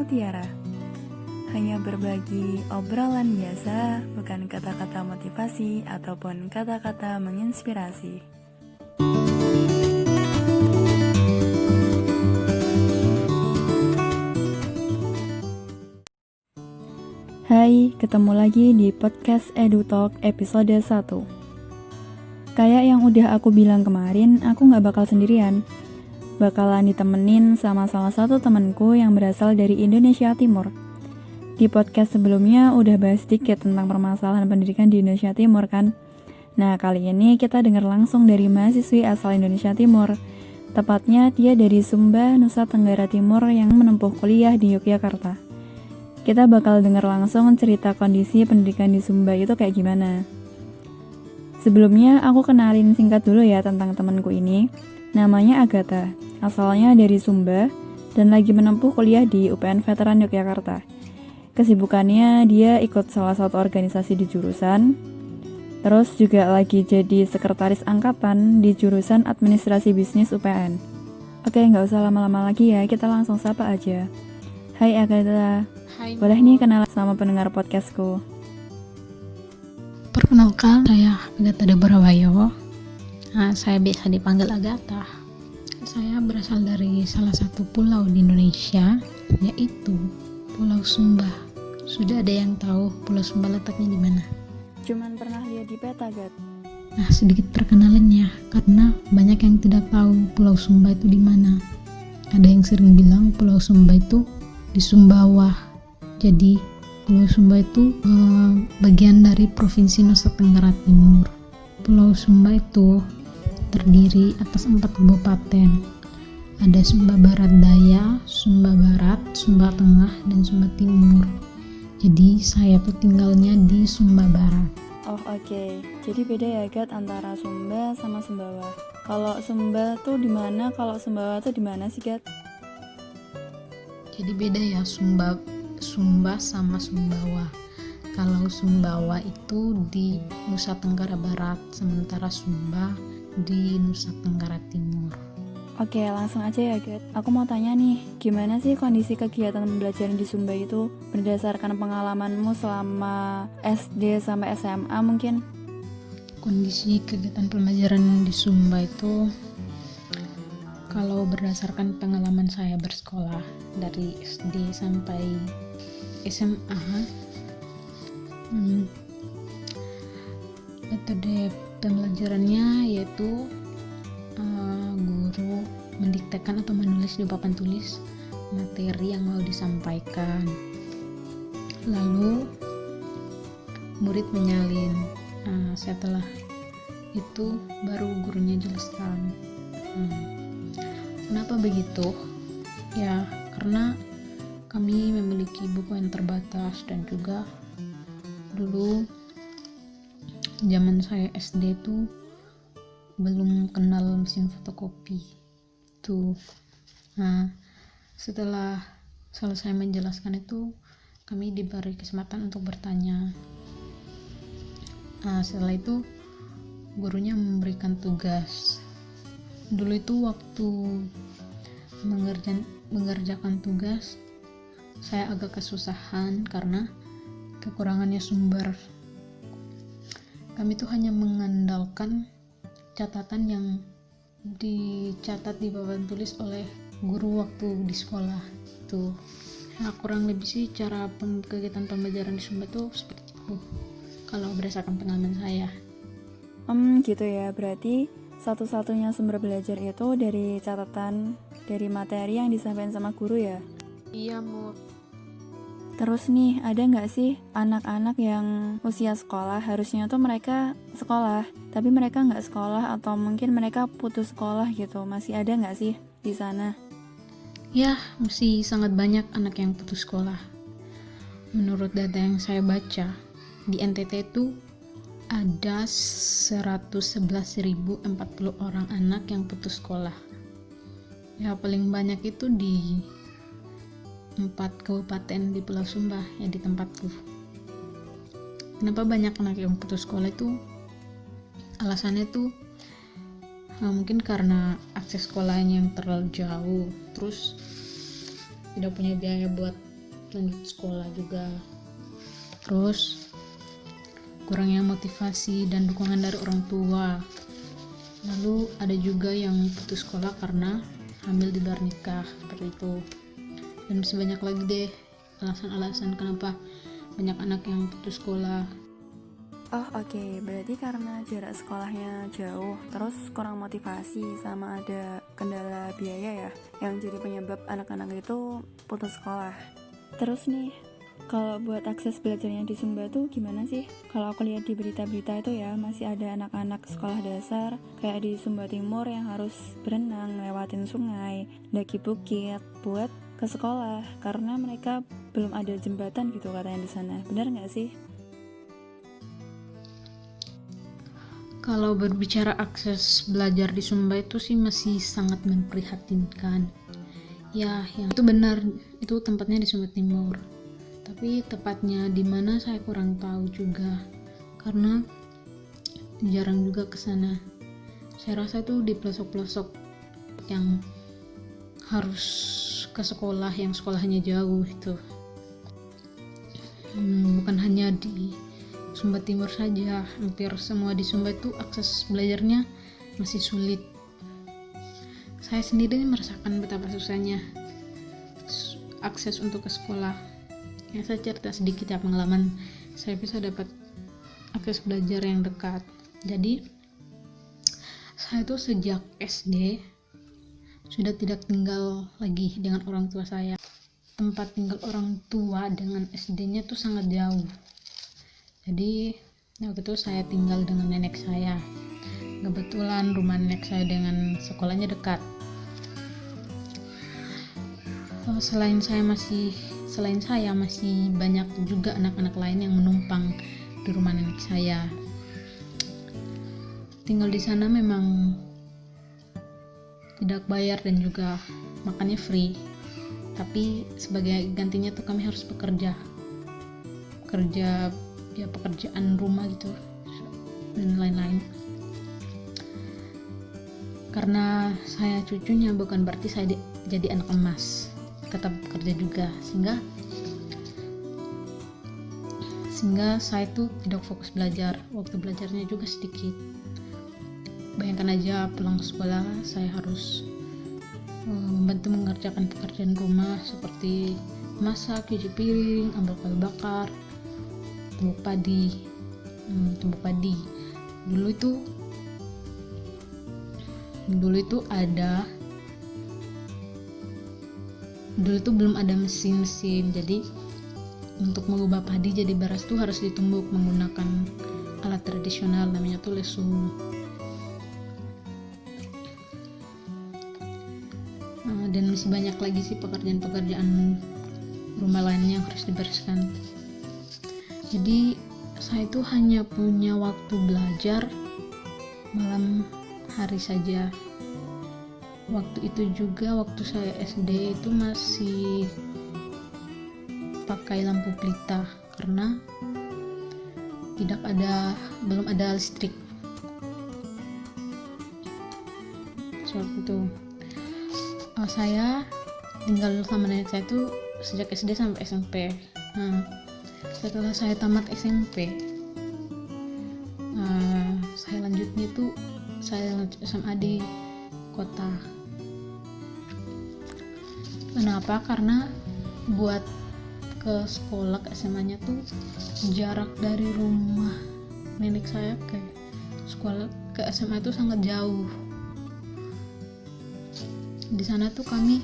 Mutiara. Hanya berbagi obrolan biasa, bukan kata-kata motivasi ataupun kata-kata menginspirasi. Hai, ketemu lagi di podcast EduTalk episode 1. Kayak yang udah aku bilang kemarin, aku gak bakal sendirian. Bakalan ditemenin sama salah satu temanku yang berasal dari Indonesia Timur. Di podcast sebelumnya udah bahas sedikit tentang permasalahan pendidikan di Indonesia Timur kan. Nah, kali ini kita dengar langsung dari mahasiswi asal Indonesia Timur. Tepatnya dia dari Sumba, Nusa Tenggara Timur yang menempuh kuliah di Yogyakarta. Kita bakal dengar langsung cerita kondisi pendidikan di Sumba itu kayak gimana. Sebelumnya aku kenalin singkat dulu ya tentang temanku ini. Namanya Agatha, asalnya dari Sumba dan lagi menempuh kuliah di UPN Veteran Yogyakarta. Kesibukannya dia ikut salah satu organisasi di jurusan, terus juga lagi jadi sekretaris angkatan di jurusan Administrasi Bisnis UPN. Oke, nggak usah lama-lama lagi ya, kita langsung sapa aja. Hai Agatha, boleh nih kenalan sama pendengar podcastku. Perkenalkan, saya Agatha Debrawayo. Saya biasa dipanggil Agatha. Saya berasal dari salah satu pulau di Indonesia, yaitu Pulau Sumba. Sudah ada yang tahu Pulau Sumba letaknya di mana? Cuman pernah lihat di peta, Gat. Nah, sedikit perkenalannya, karena banyak yang tidak tahu Pulau Sumba itu di mana. Ada yang sering bilang Pulau Sumba itu di Sumbawa. Jadi Pulau Sumba itu bagian dari Provinsi Nusa Tenggara Timur. Pulau Sumba itu terdiri atas 4 kabupaten. Ada Sumba Barat Daya, Sumba Barat, Sumba Tengah, dan Sumba Timur. Jadi saya tuh tinggalnya di Sumba Barat. Oh oke. Jadi beda ya Gat antara Sumba sama Sumbawa. Kalau Sumba tuh di mana? Kalau Sumbawa tuh di mana sih Gat? Jadi beda ya Sumba sama Sumbawa. Kalau Sumbawa itu di Nusa Tenggara Barat, sementara Sumba di Nusa Tenggara Timur. Oke, langsung aja ya Gat. Aku mau tanya nih, gimana sih kondisi kegiatan pembelajaran di Sumba itu berdasarkan pengalamanmu selama SD sampai SMA mungkin? Kondisi kegiatan pembelajaran di Sumba itu, kalau berdasarkan pengalaman saya bersekolah dari SD sampai SMA, metode pembelajarannya yaitu guru mendiktekan atau menulis di papan tulis materi yang mau disampaikan, lalu murid menyalin. Setelah itu baru gurunya jelaskan. Kenapa begitu? Ya, karena kami memiliki buku yang terbatas dan juga dulu zaman saya SD tuh belum kenal mesin fotokopi tuh. Nah, setelah selesai menjelaskan itu kami diberi kesempatan untuk bertanya. Setelah itu gurunya memberikan tugas. Dulu itu waktu mengerjakan tugas saya agak kesusahan karena kekurangannya sumber. Kami tuh hanya mengandalkan catatan yang dicatat di papan tulis oleh guru waktu di sekolah tuh. Nah, kurang lebih sih cara kegiatan pembelajaran di Sumba tuh seperti itu kalau berdasarkan pengalaman saya. Gitu ya, berarti satu-satunya sumber belajar itu dari catatan, dari materi yang disampaikan sama guru ya? Iya, Mut. Terus nih, ada nggak sih anak-anak yang usia sekolah, harusnya tuh mereka sekolah, tapi mereka nggak sekolah atau mungkin mereka putus sekolah gitu, masih ada nggak sih di sana? Ya, masih sangat banyak anak yang putus sekolah. Menurut data yang saya baca, di NTT itu ada 111.040 orang anak yang putus sekolah. Ya, paling banyak itu di 4 kabupaten di Pulau Sumba, ya di tempatku. Kenapa banyak anak yang putus sekolah itu? Alasannya tuh mungkin karena akses sekolahnya yang terlalu jauh, terus tidak punya biaya buat lanjut sekolah juga. Terus kurangnya motivasi dan dukungan dari orang tua. Lalu ada juga yang putus sekolah karena hamil di luar nikah, seperti itu. Dan masih banyak lagi deh alasan-alasan kenapa banyak anak yang putus sekolah. Oh oke, berarti karena jarak sekolahnya jauh, terus kurang motivasi sama ada kendala biaya ya, yang jadi penyebab anak-anak itu putus sekolah. Terus nih, kalau buat akses belajarnya di Sumba tuh gimana sih? Kalau aku lihat di berita-berita itu ya, masih ada anak-anak sekolah dasar kayak di Sumba Timur yang harus berenang, lewatin sungai, daki bukit buat ke sekolah karena mereka belum ada jembatan gitu katanya di sana. Benar nggak sih? Kalau berbicara akses belajar di Sumba itu sih masih sangat memprihatinkan. Ya, yang itu benar, itu tempatnya di Sumba Timur. Tapi tepatnya di mana saya kurang tahu juga, karena jarang juga ke sana. Saya rasa itu di pelosok-pelosok yang harus ke sekolah, yang sekolahnya jauh itu. Bukan hanya di Sumba Timur saja, hampir semua di Sumba itu akses belajarnya masih sulit. Saya sendiri merasakan betapa susahnya akses untuk ke sekolah. Ya, saya cerita sedikit ya pengalaman saya bisa dapat akses belajar yang dekat. Jadi saya itu sejak SD sudah tidak tinggal lagi dengan orang tua saya. Tempat tinggal orang tua dengan SD-nya tuh sangat jauh. Jadi waktu itu saya tinggal dengan nenek saya. Kebetulan rumah nenek saya dengan sekolahnya dekat. Selain saya masih banyak juga anak-anak lain yang menumpang di rumah nenek saya. Tinggal di sana memang tidak bayar dan juga makannya free. Tapi sebagai gantinya tuh kami harus bekerja ya pekerjaan rumah gitu dan lain-lain. Karena saya cucunya bukan berarti saya jadi anak emas. Tetap bekerja juga sehingga saya tuh tidak fokus belajar, waktu belajarnya juga sedikit. Bayangkan aja pulang sekolah saya harus membantu mengerjakan pekerjaan rumah seperti masak, cuci piring, ambil kayu bakar, tumbuk padi. Dulu itu belum ada mesin, jadi untuk mengubah padi jadi beras tuh harus ditumbuk menggunakan alat tradisional namanya tuh lesung. Dan masih banyak lagi sih pekerjaan rumah lainnya yang harus dibereskan. Jadi saya tuh hanya punya waktu belajar malam hari saja. Waktu itu juga waktu saya SD itu masih pakai lampu pelita karena belum ada listrik. Seperti itu. Saya tinggal sama nenek saya itu sejak SD sampai SMP. Setelah saya tamat SMP, saya lanjutnya itu saya lanjut SMA di kota. Kenapa? Karena buat ke sekolah ke SMA-nya tuh jarak dari rumah nenek saya ke sekolah ke SMA itu sangat jauh. Di sana tuh kami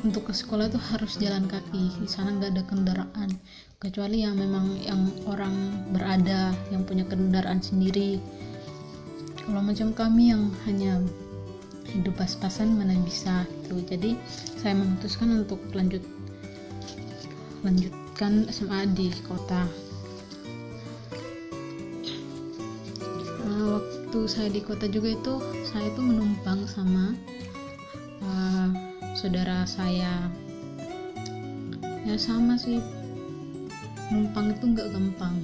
untuk ke sekolah tuh harus jalan kaki. Di sana nggak ada kendaraan kecuali yang memang yang orang berada yang punya kendaraan sendiri. Kalau macam kami yang hanya hidup pas-pasan mana bisa gitu. Jadi saya memutuskan untuk lanjutkan SMA di kota. Waktu saya di kota juga itu saya tuh menumpang sama saudara saya. Ya sama sih, numpang itu nggak gampang.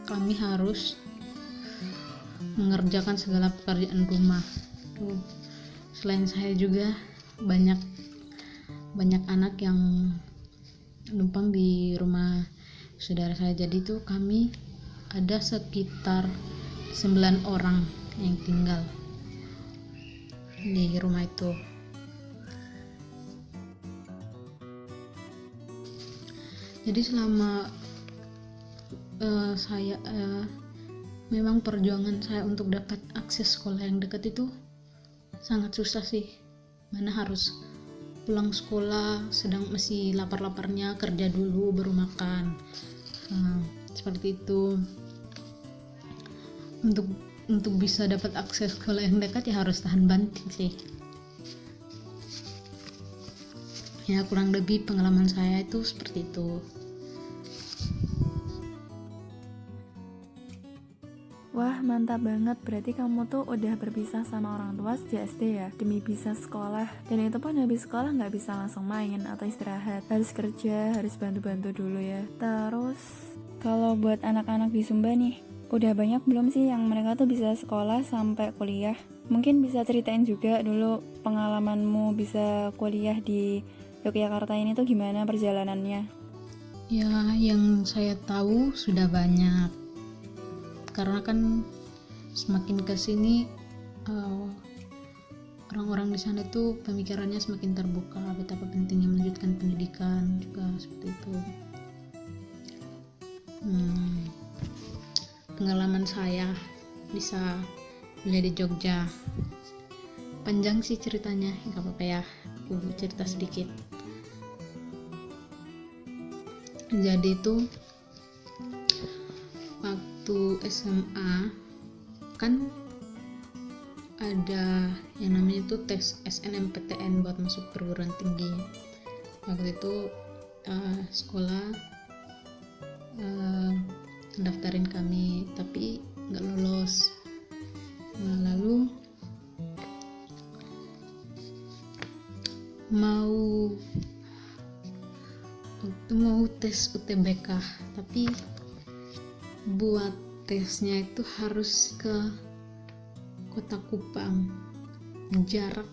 Kami harus mengerjakan segala pekerjaan rumah. Selain saya juga banyak anak yang numpang di rumah saudara saya. Jadi itu kami ada sekitar 9 orang yang tinggal di rumah itu. Jadi selama memang perjuangan saya untuk dapat akses sekolah yang dekat itu sangat susah sih. Mana harus pulang sekolah sedang masih lapar-laparnya, kerja dulu baru makan. Seperti itu. Untuk bisa dapat akses sekolah yang dekat ya harus tahan banting sih. Ya kurang lebih pengalaman saya itu seperti itu. Wah, mantap banget. Berarti kamu tuh udah berpisah sama orang tua sejak SD ya, demi bisa sekolah. Dan itu pun habis sekolah nggak bisa langsung main atau istirahat. Harus kerja, harus bantu-bantu dulu ya. Terus, kalau buat anak-anak di Sumba nih, udah banyak belum sih yang mereka tuh bisa sekolah sampai kuliah? Mungkin bisa ceritain juga dulu pengalamanmu bisa kuliah di Yogyakarta ini tuh gimana perjalanannya? Ya, yang saya tahu sudah banyak. Karena kan semakin kesini orang-orang di sana tuh pemikirannya semakin terbuka betapa pentingnya melanjutkan pendidikan juga seperti itu. Pengalaman saya bisa kuliah di Jogja panjang sih ceritanya, nggak apa-apa ya, aku cerita sedikit. Jadi itu waktu SMA kan ada yang namanya itu tes SNMPTN buat masuk perguruan tinggi. Waktu itu sekolah daftarin kami tapi nggak lolos. Lalu mau tes UTBK, tapi buat tesnya itu harus ke Kota Kupang. Jarak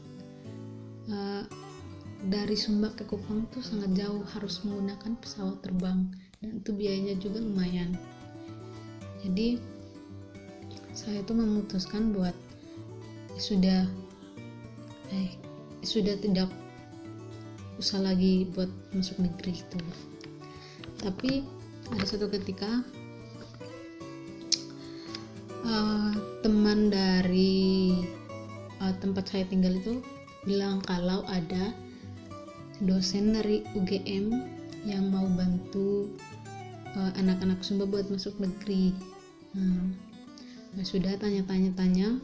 dari Sumba ke Kupang tuh sangat jauh, harus menggunakan pesawat terbang dan itu biayanya juga lumayan. Jadi saya tuh memutuskan buat sudah tidak usah lagi buat masuk negeri itu. Tapi ada suatu ketika teman dari tempat saya tinggal itu bilang kalau ada dosen dari UGM yang mau bantu anak-anak Sumba buat masuk negeri. Sudah tanya-tanya,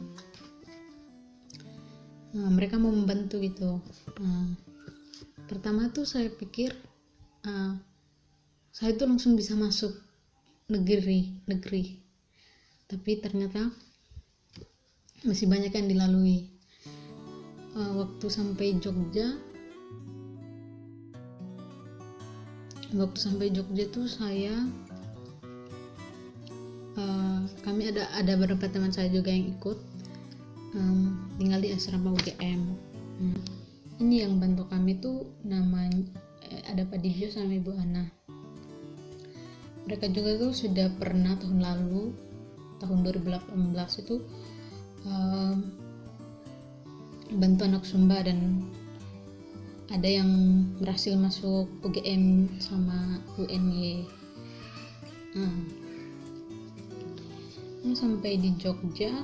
mereka mau membantu gitu. Pertama tuh saya pikir saya tuh langsung bisa masuk negeri, tapi ternyata masih banyak yang dilalui. Waktu sampai Jogja tuh saya kami ada beberapa teman saya juga yang ikut tinggal di asrama UGM. Ini yang bantu kami tuh namanya ada Pak Dijo sama Ibu Ana. Mereka juga tuh sudah pernah tahun lalu, tahun 2018 itu bantu anak Sumba dan ada yang berhasil masuk UGM sama UNY. Sampai di Jogja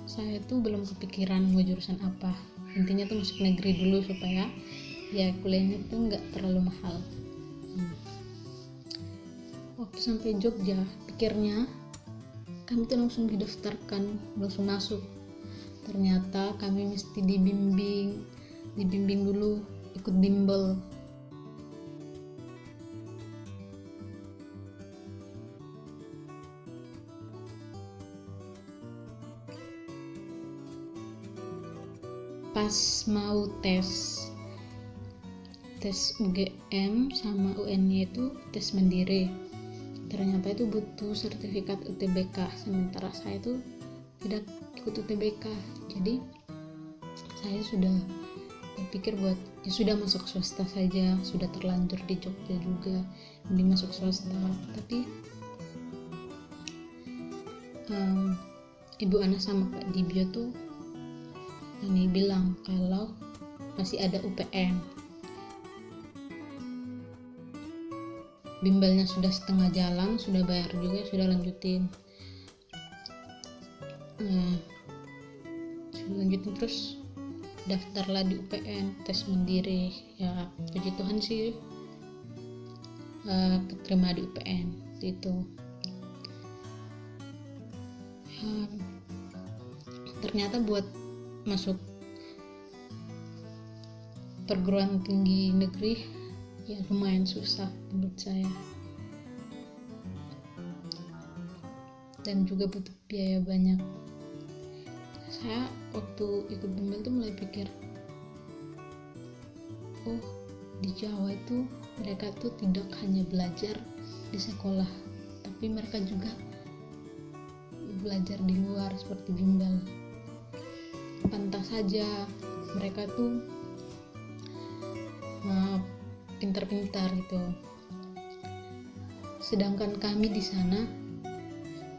saya tuh belum kepikiran mau jurusan apa. Intinya tuh masuk negeri dulu supaya ya kuliahnya tuh nggak terlalu mahal. Waktu sampai Jogja pikirnya kami tuh langsung didaftarkan, langsung masuk. Ternyata kami mesti dibimbing dulu, ikut bimbel. Pas mau tes UGM sama UN-nya itu tes mandiri, ternyata itu butuh sertifikat UTBK, sementara saya tuh tidak ikut UTBK. Jadi saya sudah pikir buat ya sudah masuk swasta saja, sudah terlanjur di Jogja juga, mending masuk swasta. Tapi Ibu Ana sama Kak Dibio tuh ini bilang kalau masih ada UPN. Bimbelnya sudah setengah jalan, sudah bayar juga, sudah lanjutin. Sudah lanjutin terus daftarlah di UPN, tes mandiri. Ya puji Tuhan sih keterima di UPN itu. Ternyata buat masuk perguruan tinggi negeri ya lumayan susah menurut saya, dan juga butuh biaya banyak. Saya waktu ikut bimbel tuh mulai pikir, oh di Jawa itu mereka tuh tidak hanya belajar di sekolah, tapi mereka juga belajar di luar seperti bimbel. Pantas saja mereka tuh pintar-pintar gitu, sedangkan kami di sana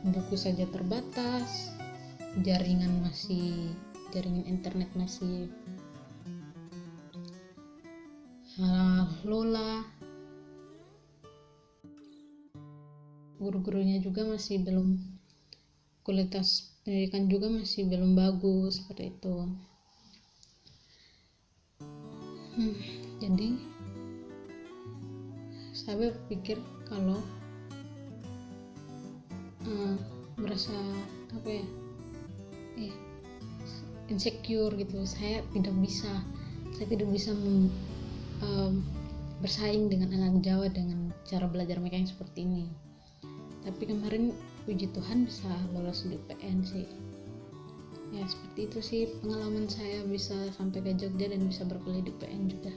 buku saja terbatas, jaringan internet masih lola, guru-gurunya juga masih belum, kualitas pendidikan juga masih belum bagus seperti itu. Jadi saya berpikir kalau merasa insecure gitu, saya tidak bisa bersaing dengan anak Jawa dengan cara belajar mereka yang seperti ini. Tapi kemarin puji Tuhan bisa lolos di UPN sih. Ya seperti itu sih pengalaman saya bisa sampai ke Jogja dan bisa berkuliah di UPN juga.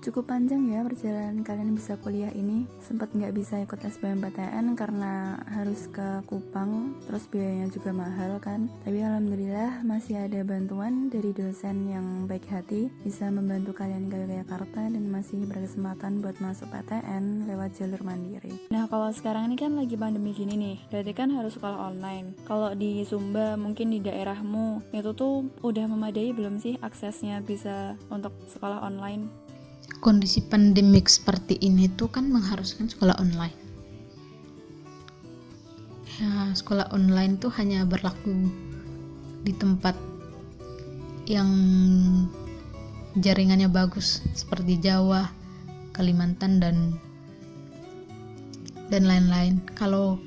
Cukup panjang ya perjalanan kalian bisa kuliah ini. Sempat nggak bisa ikut SBMPTN karena harus ke Kupang, terus biayanya juga mahal kan. Tapi alhamdulillah masih ada bantuan dari dosen yang baik hati, bisa membantu kalian ke Yogyakarta dan masih berkesempatan buat masuk PTN lewat jalur mandiri. Nah kalau sekarang ini kan lagi pandemi gini nih, berarti kan harus sekolah online. Kalau di Sumba mungkin di daerahmu itu tuh udah memadai belum sih aksesnya bisa untuk sekolah online? Kondisi pandemik seperti ini tuh kan mengharuskan sekolah online. Ya, sekolah online tuh hanya berlaku di tempat yang jaringannya bagus seperti Jawa, Kalimantan dan lain-lain. Kalau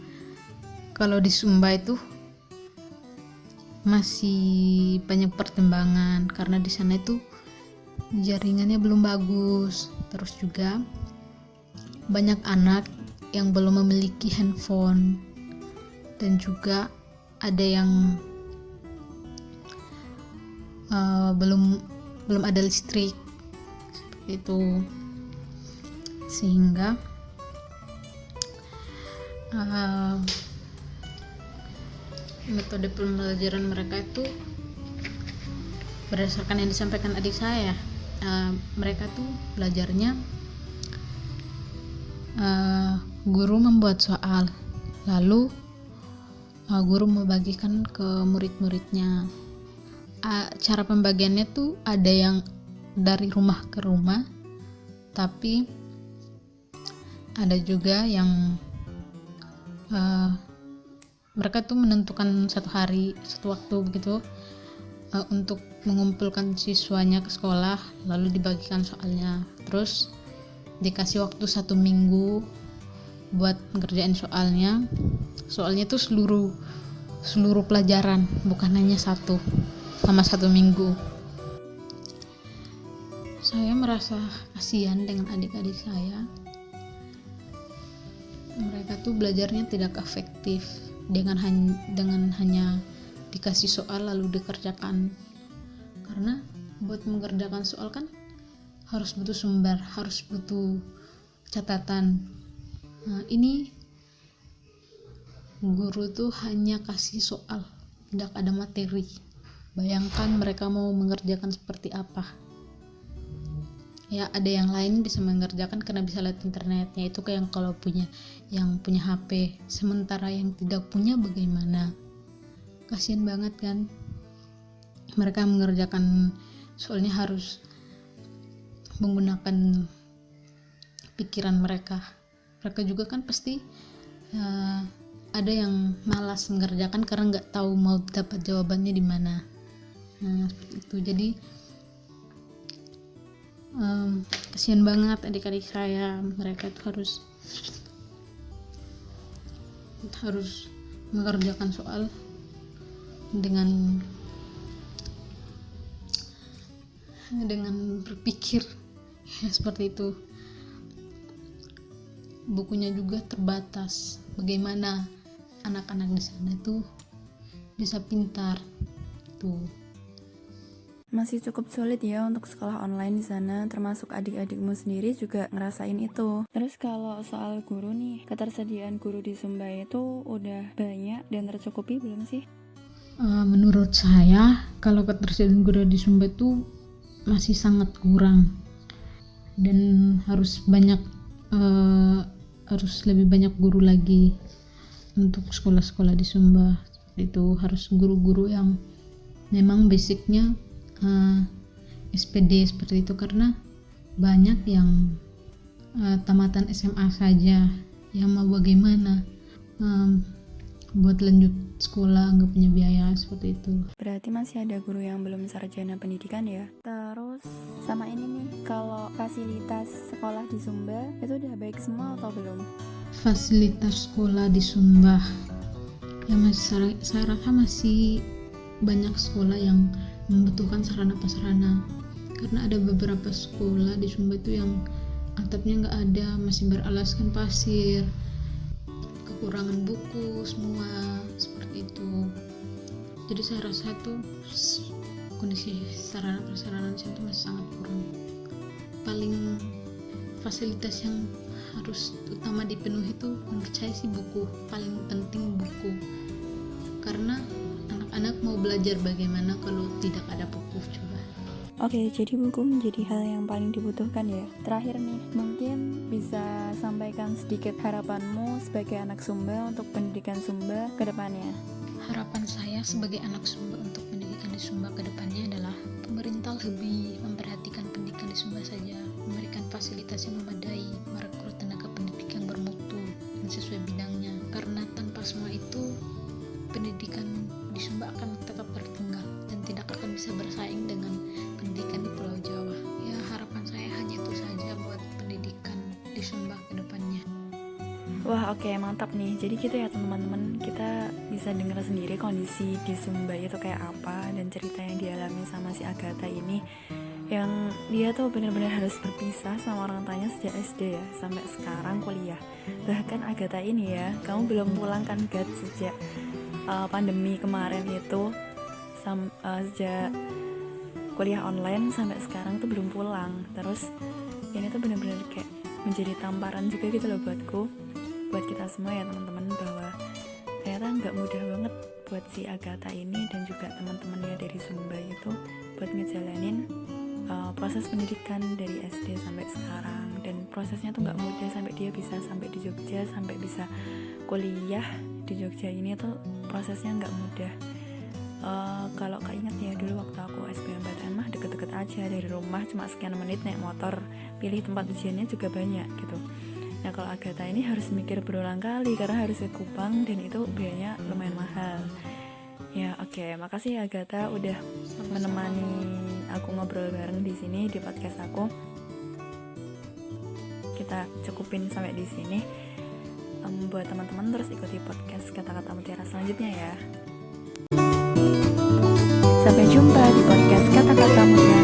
di Sumba itu masih banyak pertimbangan karena di sana itu jaringannya belum bagus, terus juga banyak anak yang belum memiliki handphone, dan juga ada yang belum ada listrik seperti itu, sehingga metode pembelajaran mereka itu berdasarkan yang disampaikan adik saya. Mereka tuh belajarnya guru membuat soal, lalu guru membagikan ke murid-muridnya. Cara pembagiannya tuh ada yang dari rumah ke rumah, tapi ada juga yang mereka tuh menentukan satu hari, satu waktu begitu untuk mengumpulkan siswanya ke sekolah, lalu dibagikan soalnya, terus dikasih waktu 1 minggu buat ngerjain soalnya tuh seluruh pelajaran, bukan hanya satu, sama 1 minggu. Saya merasa kasihan dengan adik-adik saya, mereka tuh belajarnya tidak efektif dengan hanya dikasih soal lalu dikerjakan, karena buat mengerjakan soal kan harus butuh sumber, harus butuh catatan. Nah, ini guru tuh hanya kasih soal, tidak ada materi. Bayangkan mereka mau mengerjakan seperti apa. Ya, ada yang lain bisa mengerjakan karena bisa lihat internetnya, itu kayak kalau yang punya HP. Sementara yang tidak punya bagaimana? Kasian banget kan. Mereka mengerjakan soalnya harus menggunakan pikiran mereka. Mereka juga kan pasti ada yang malas mengerjakan karena nggak tahu mau dapat jawabannya di mana. Seperti itu. Jadi kasihan banget adik-adik saya. Mereka itu harus mengerjakan soal dengan berpikir ya, seperti itu. Bukunya juga terbatas. Bagaimana anak-anak di sana itu bisa pintar tuh. Masih cukup sulit ya untuk sekolah online di sana, termasuk adik-adikmu sendiri juga ngerasain itu. Terus kalau soal guru nih, ketersediaan guru di Sumba itu udah banyak dan tercukupi belum sih? Menurut saya kalau ketersediaan guru di Sumba itu masih sangat kurang dan harus lebih banyak guru lagi untuk sekolah-sekolah di Sumba. Itu harus guru-guru yang memang basicnya SPD seperti itu, karena banyak yang tamatan SMA saja yang mau bagaimana buat lanjut sekolah nggak punya biaya seperti itu. Berarti masih ada guru yang belum sarjana pendidikan ya. Terus sama ini nih, kalau fasilitas sekolah di Sumba itu udah baik semua atau belum? Fasilitas sekolah di Sumba ya masih, saya rasa masih banyak sekolah yang membutuhkan sarana prasarana, karena ada beberapa sekolah di Sumba itu yang atapnya nggak ada, masih beralaskan pasir, kekurangan buku semua seperti itu. Jadi saya rasa itu kondisi sarana prasarana di sana masih sangat kurang. Paling fasilitas yang harus utama dipenuhi itu menurut saya sih buku, paling penting buku, karena anak-anak mau belajar bagaimana kalau tidak ada buku. Coba. Oke, jadi buku menjadi hal yang paling dibutuhkan ya. Terakhir nih, mungkin bisa sampaikan sedikit harapanmu sebagai anak Sumba untuk pendidikan Sumba ke depannya. Harapan saya sebagai anak Sumba untuk pendidikan di Sumba ke depannya adalah pemerintah lebih memperhatikan pendidikan di Sumba saja, memberikan fasilitas yang memadai, merekrut tenaga pendidik yang bermutu dan sesuai bidangnya, karena tanpa semua itu pendidikan di Sumba akan tetap tertinggal dan tidak akan bisa bersaing dengan pendidikan di Pulau Jawa. Ya, harapan saya hanya itu saja buat pendidikan di Sumba ke depannya. Wah, oke, mantap nih. Jadi gitu ya teman-teman, kita bisa dengar sendiri kondisi di Sumba itu kayak apa dan cerita yang dialami sama si Agatha ini, yang dia tuh benar-benar harus berpisah sama orang tuanya sejak SD ya sampai sekarang kuliah. Bahkan Agatha ini ya, kamu belum pulang kan Gat sejak pandemi kemarin itu, sejak kuliah online sampai sekarang tuh belum pulang. Terus ini tuh benar-benar kayak menjadi tamparan juga gitu loh buat kita semua ya teman-teman, bahwa ternyata nggak mudah banget buat si Agatha ini dan juga teman-temannya dari Sumba itu buat ngejalanin proses pendidikan dari SD sampai sekarang. Dan prosesnya tuh nggak mudah sampai dia bisa sampai di Jogja, sampai bisa kuliah di Jogja ini tuh prosesnya nggak mudah. Kalau keinget ya dulu waktu aku SBMPTN mah deket-deket aja dari rumah, cuma sekian menit naik motor, pilih tempat ujiannya juga banyak gitu. Nah kalau Agatha ini harus mikir berulang kali karena harus ke Kupang dan itu biayanya lumayan mahal. Ya oke, makasih ya Agatha udah menemani aku ngobrol bareng di sini di podcast aku. Kita cukupin sampai di sini. Buat teman-teman terus ikuti podcast Kata-Kata Mutiara selanjutnya ya. Sampai jumpa di podcast Kata-Kata Mutiara.